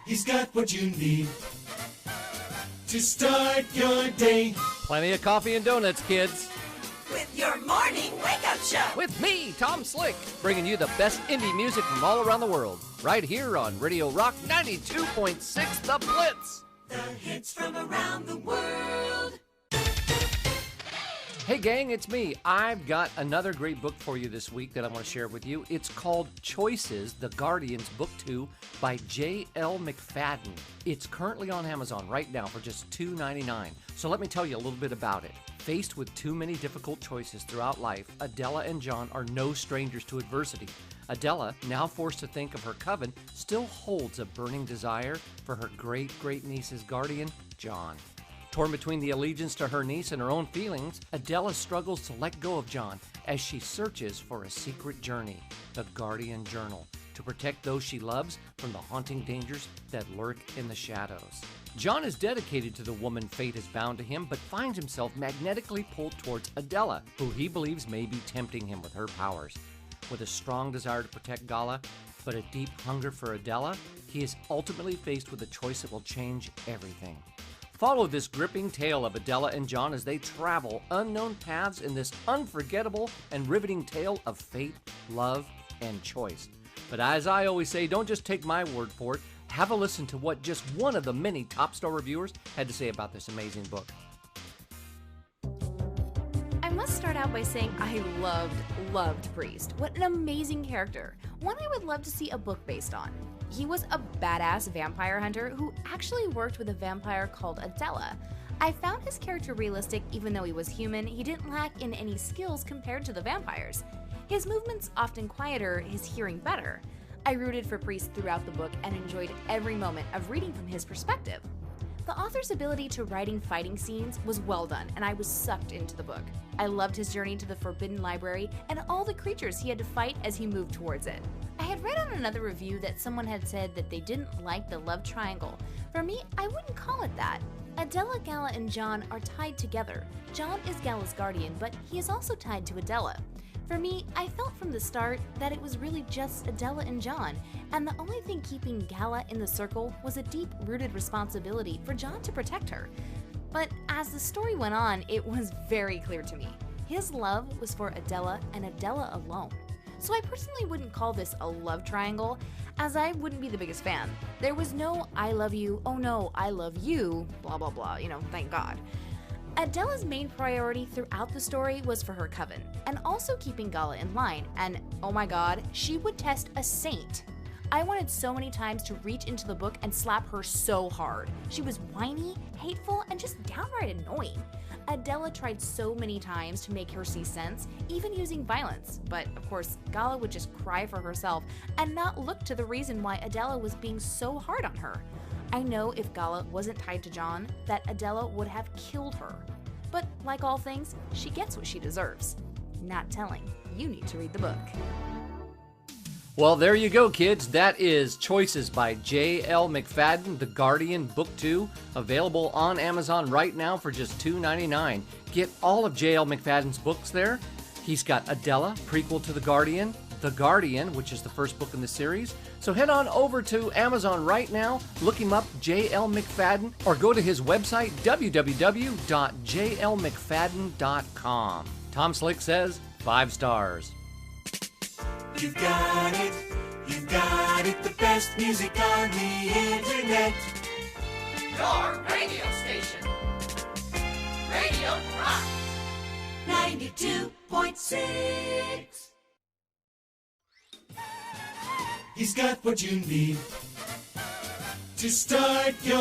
He's got what you need to start your day. Plenty of coffee and donuts, kids. With your morning wake-up show. With me, Tom Slick, bringing you the best indie music from all around the world. Right here on Radio Rock 92.6 The Blitz. The hits from around the world. Hey gang, it's me. I've got another great book for you this week that I want to share with you. It's called Choices, The Guardians, Book 2 by J.L.McFadden. It's currently on Amazon right now for just $2.99. So let me tell you a little bit about it. Faced with too many difficult choices throughout life, Adela and John are no strangers to adversity. Adela, now forced to think of her coven, still holds a burning desire for her great-great-niece's guardian, John. Torn between the allegiance to her niece and her own feelings, Adela struggles to let go of John as she searches for a secret journey, the Guardian Journal, to protect those she loves from the haunting dangers that lurk in the shadows. John is dedicated to the woman fate has bound to him, but finds himself magnetically pulled towards Adela, who he believes may be tempting him with her powers. With a strong desire to protect Gala, but a deep hunger for Adela, he is ultimately faced with a choice that will change everything. Follow this gripping tale of Adela and John as they travel unknown paths in this unforgettable and riveting tale of fate, love, and choice. But as I always say, don't just take my word for it. Have a listen to what just one of the many top star reviewers had to say about this amazing book. I must start out by saying I loved Priest. What an amazing character. One I would love to see a book based on. He was a badass vampire hunter who actually worked with a vampire called Adela. I found his character realistic even though he was human. He didn't lack in any skills compared to the vampires. His movements often quieter, his hearing better. I rooted for Priest throughout the book and enjoyed every moment of reading from his perspective. The author's ability to writing fighting scenes was well done, and I was sucked into the book. I loved his journey to the Forbidden Library and all the creatures he had to fight as he moved towards it. I had read on another review that someone had said that they didn't like the love triangle. For me, I wouldn't call it that. Adela, Gala, and John are tied together. John is Gala's guardian, but he is also tied to Adela. For me, I felt from the start that it was really just Adela and John, and the only thing keeping Gala in the circle was a deep-rooted responsibility for John to protect her. But as the story went on, it was very clear to me. His love was for Adela and Adela alone. So I personally wouldn't call this a love triangle, as I wouldn't be the biggest fan. There was no I love you, oh no, I love you, blah blah blah, thank God. Adela's main priority throughout the story was for her coven, and also keeping Gala in line, and oh my god, she would test a saint. I wanted so many times to reach into the book and slap her so hard. She was whiny, hateful, and just downright annoying. Adela tried so many times to make her see sense, even using violence, but of course, Gala would just cry for herself and not look to the reason why Adela was being so hard on her. I know if Gala wasn't tied to John, that Adela would have killed her. But like all things, she gets what she deserves. Not telling. You need to read the book. Well, there you go, kids. That is Choices by J.L.McFadden, The Guardian, Book 2, available on Amazon right now for just $2.99. Get all of J.L.McFadden's books there. He's got Adela, prequel to The Guardian, which is the first book in the series. So head on over to Amazon right now, look him up, J.L. McFadden, or go to his website, www.jlmcfadden.com. Tom Slick says 5 stars. You've got it, the best music on the internet. Your radio station. Radio Rock 92.6. He's got what you need to start your